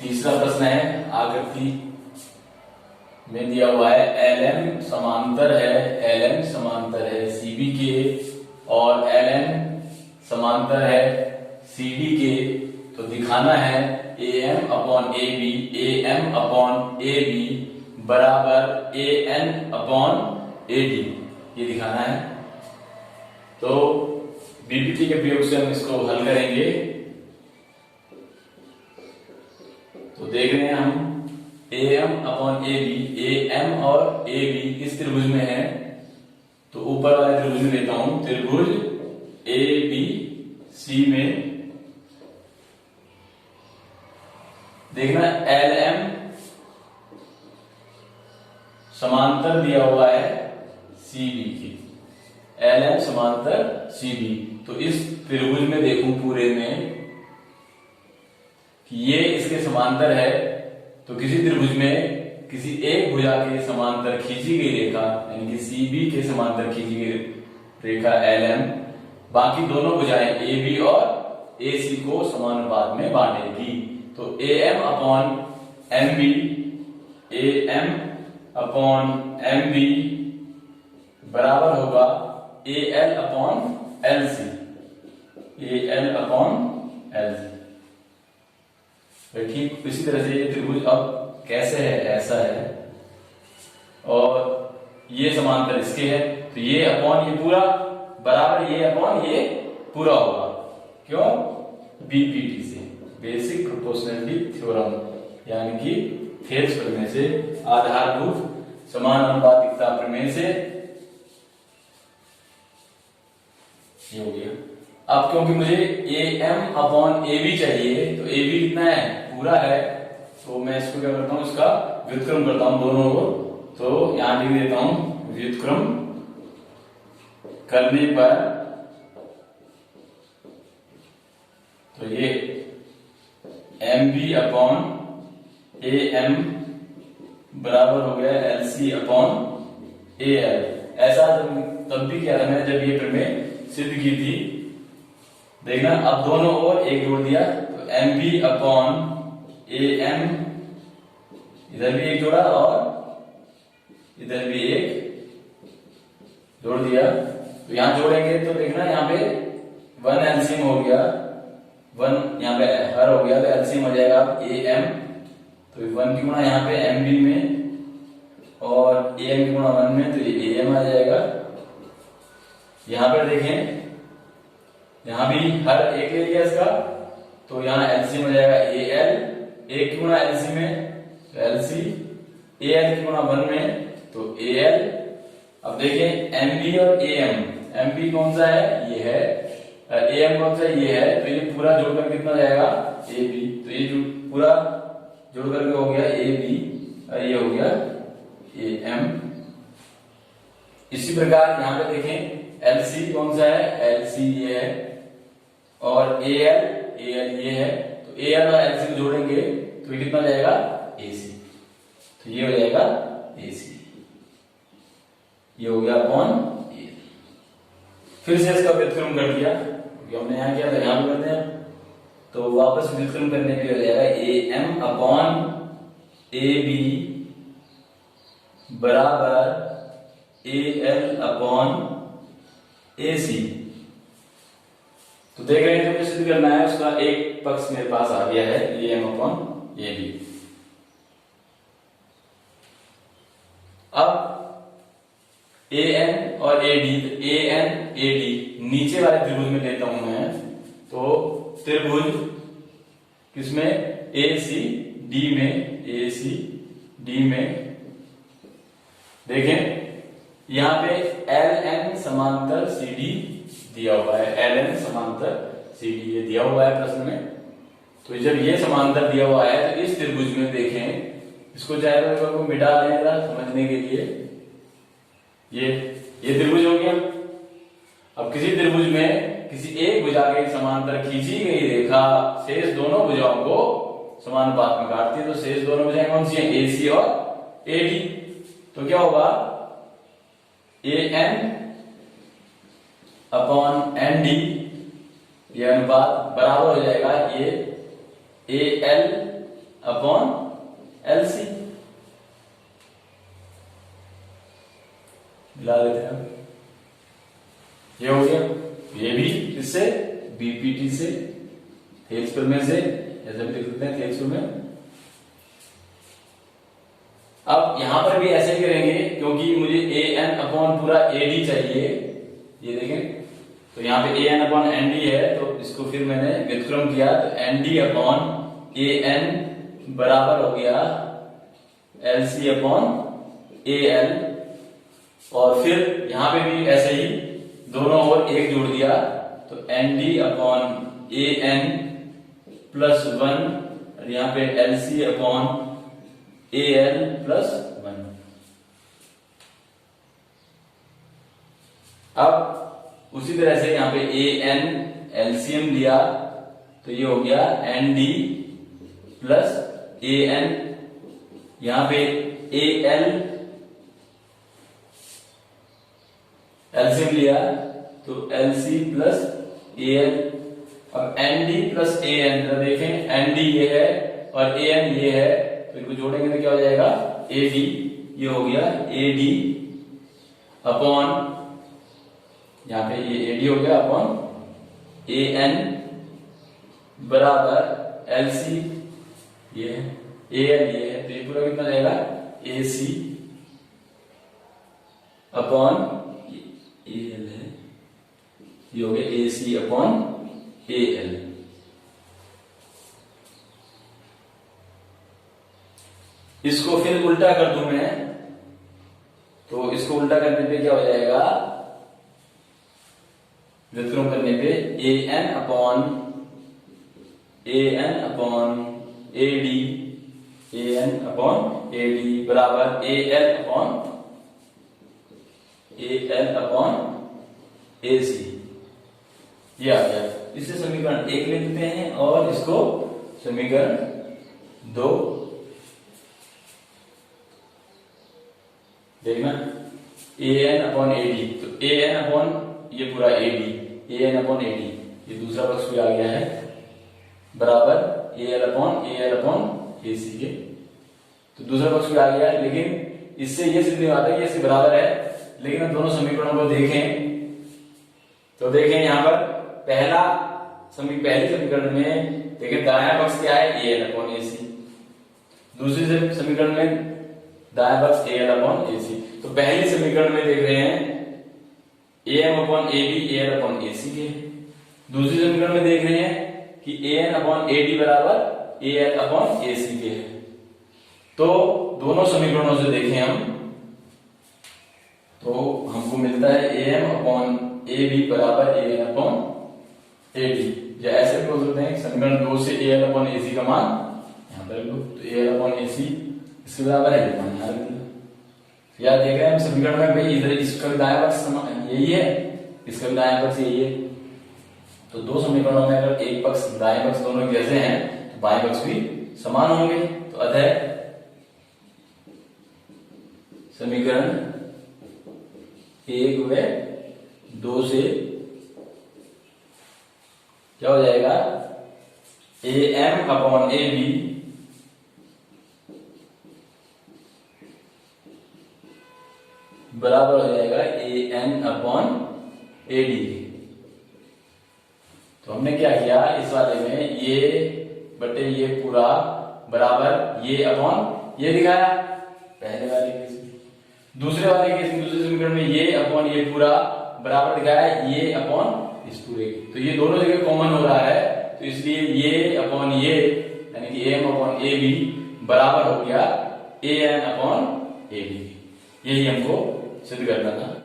तीसरा प्रश्न है, आकृति में दिया हुआ है LM समांतर है CB के और LN समांतर है CD के। तो दिखाना है AM अपॉन AB बराबर AN अपॉन AD, ये दिखाना है। तो बीपीटी के प्रयोग से हम इसको हल करेंगे। तो देख रहे हैं हम AM अपॉन AM और AB इस त्रिभुज में है, तो ऊपर वाले त्रिभुज में लेता हूं, त्रिभुज ABC में देखना LM समांतर दिया हुआ है CB की, LM समांतर CB। तो इस त्रिभुज में देखूं पूरे में कि ये इसके समांतर है, तो किसी त्रिभुज में किसी एक भुजा के समांतर खींची गई रेखा यानी कि CB के समांतर खींची गई रेखा LM बाकी दोनों भुजाएं AB और AC को समानुपात में बांटेगी। तो AM अपॉन MB बराबर होगा AL अपॉन LC। ठीक इसी तरह से ये त्रिभुज अब कैसे है, ऐसा है और ये समांतर इसके है, तो ये अपॉन ये पूरा बराबर ये अपॉन ये पूरा होगा। क्यों? बीपीटी से, बेसिक प्रोपोर्शनलिटी थ्योरम, यानी कि थेल्स प्रमेय से, आधारभूत समानुपातिकता प्रमेय से ये हो गया। अब क्योंकि मुझे AM अपॉन AB चाहिए, तो AB कितना है, पूरा है, तो मैं इसको क्या करता हूं, इसका व्युत्क्रम करता हूं दोनों को। तो यहां लिख देता हूं, व्युत्क्रम करने पर तो ये MB अपॉन AM बराबर हो गया LC अपॉन AL। ऐसा तब भी किया था मैंने जब ये प्रमेय सिद्ध की थी। देखना अब दोनों ओर एक जोड़ दिया, तो MB अपॉन AM, इधर भी एक जोड़ा और इधर भी एक जोड़ दिया। तो यहां जोड़ेंगे तो देखना यहाँ पे 1 एलसीएम हो गया, 1 यहाँ पे हर हो गया, तो एलसीएम हो जाएगा AM। तो 1 की गुणा यहाँ पे MB में और AM की गुणा 1 में, तो ये AM आ जाएगा। यहां पर देखें, यहां भी हर एक ले लिया इसका, तो यहाँ एलसीएम हो जाएगा AL, 1 की गुणा LC में तो LC, AL की गुणा 1 में तो AL। अब देखें MB और AM, MB कौन सा है, ये है, AM कौन सा है, ये है, तो ये पूरा जोड़कर कितना जाएगा, AB। तो ये जो पूरा जोड़कर के हो गया AB और ये हो गया AM। इसी प्रकार यहाँ पे देखें LC कौन सा है, LC ये है और AL ये है, तो AL और LC को जोड़ेंगे तो ये कितना जाएगा, AC। तो ये हो जाएगा AC, ये हो गया अपॉन A। फिर से इसका व्युत्क्रम कर दिया, क्योंकि हमने यहाँ किया था, यहाँ भी करते हैं, तो वापस व्युत्क्रम करने के लिए हो जाएगा AM अपॉन AB बराबर AL अपॉन AC। तो देख रहे हैं, जो सिद्ध करना है उसका एक पक्ष मेरे पास आ गया है, AM अपॉन AB। अब AN और AD, AN AD नीचे वाले त्रिभुज में लेता हूं मैं, तो त्रिभुज किसमें, ACD में देखें यहां पे LN समांतर CD दिया हुआ है, LN समांतर CD ये दिया हुआ है प्रश्न में। तो जब ये समांतर दिया हुआ है तो इस त्रिभुज में देखें, इसको चाहे तो मिटा दें समझने के लिए, ये त्रिभुज हो गया। अब किसी त्रिभुज में किसी एक भुजा के समांतर खींची गई रेखा शेष दोनों भुजाओं को समानुपात में काटती है, तो शेष दोनों भुजाएं कौन सी हैं, AC और AD। तो क्या होगा, AN अपॉन ND, यह अनुपात बराबर हो जाएगा ये AL अपॉन एलसी मिला लेते हैं। ये हो गया, ये भी इससे बीपीटी से थेल्स प्रमेय से ऐसे भी लिख सकते हैं थेल्स प्रमेय। अब यहां पर भी ऐसे ही करेंगे क्योंकि मुझे ए एन अपॉन पूरा एडी चाहिए। ये देखें तो यहाँ पे A N upon N D है, तो इसको फिर मैंने व्युत्क्रम किया तो N D upon A N बराबर हो गया L C upon A L. और फिर यहां पे भी ऐसे ही दोनों ओर एक जोड़ दिया तो N D upon A N plus 1 और यहाँ पे L C upon A L plus 1। अब उसी तरह से यहाँ पे ए एन एलसीएम लिया तो ये हो गया N D plus A N, यहाँ पे ए एल एलसीएम लिया तो L C plus A L. अब N D plus A N देखें, एन डी ये है और ए एन ये है, तो इनको जोड़ेंगे तो क्या हो जाएगा ए डी। ये हो गया ए डी अपॉन यहाँ पे ये ए डी हो गया अपॉन ए एन बराबर एल सी ये है, ए एल ये है, तो ये पूरा कितना जाएगा ए सी अपॉन ए एल है, ये हो गया ए सी अपॉन ए एल। इसको फिर उल्टा कर दूं मैं तो इसको उल्टा करने पे क्या हो जाएगा, व्युत्क्रम करने पे A N upon A D, A N upon A D बराबर ए एल अपॉन ए सी। ये आ गया। इसे समीकरण 1 लिख देते हैं और इसको समीकरण 2। देखना A N upon A D, तो ए एन अपॉन ये पूरा A D, A N upon A D, ये दूसरा पक्ष भी आ गया है बराबर A L upon A C के, तो दूसरा पक्ष भी आ गया है। लेकिन इससे ये सिद्ध नहीं आता कि इससे बराबर है, लेकिन हम दोनों समीकरणों को देखें तो देखें यहाँ पर पहले समीकरण में देखें दायां पक्ष क्या है ए एल अपॉन ए सी, दूसरे समीकरण में दायां पक्ष ए एल अपॉन ए सी। तो पहले समीकरण में देख रहे हैं A M upon A D A L upon A C के, दूसरे समीकरण में देख रहे हैं कि A N upon A D बराबर A L upon A C के है। तो दोनों समीकरणों से देखें हम तो हमको मिलता है A M upon A B बराबर A N upon A D, या ऐसे भी बोल सकते हैं समीकरण 2 से ए एल अपॉन ए सी का मान यहाँ पर तो ए एल अपॉन ए सी इसके बराबर है मान यहाँ रख दिया। या देख रहे हैं हम समीकरण में भाई इधर इसका भी दायां पक्ष यही है, इसका भी दायां पक्ष यही है, तो दो समीकरणों में अगर एक पक्ष दाएं पक्ष दोनों जैसे हैं तो बाएं पक्ष भी समान होंगे। तो अतः समीकरण 1 व 2 से क्या हो जाएगा A M upon A B बराबर हो जाएगा A N upon A D. तो हमने क्या किया इस वाले में ये बटे ये पूरा बराबर ये अपॉन ये दिखाया पहले वाले केस में, दूसरे वाले केस में दूसरे समीकरण में ये अपॉन ये पूरा बराबर दिखाया ये अपॉन इस पूरे की। तो ये दोनों जगह कॉमन हो रहा है, तो इसलिए ये अपॉन ये यानी कि एम अपॉन ए बी बराबर हो गया ए एन अपॉन ए डी। यही हमको सिद्ध करना था।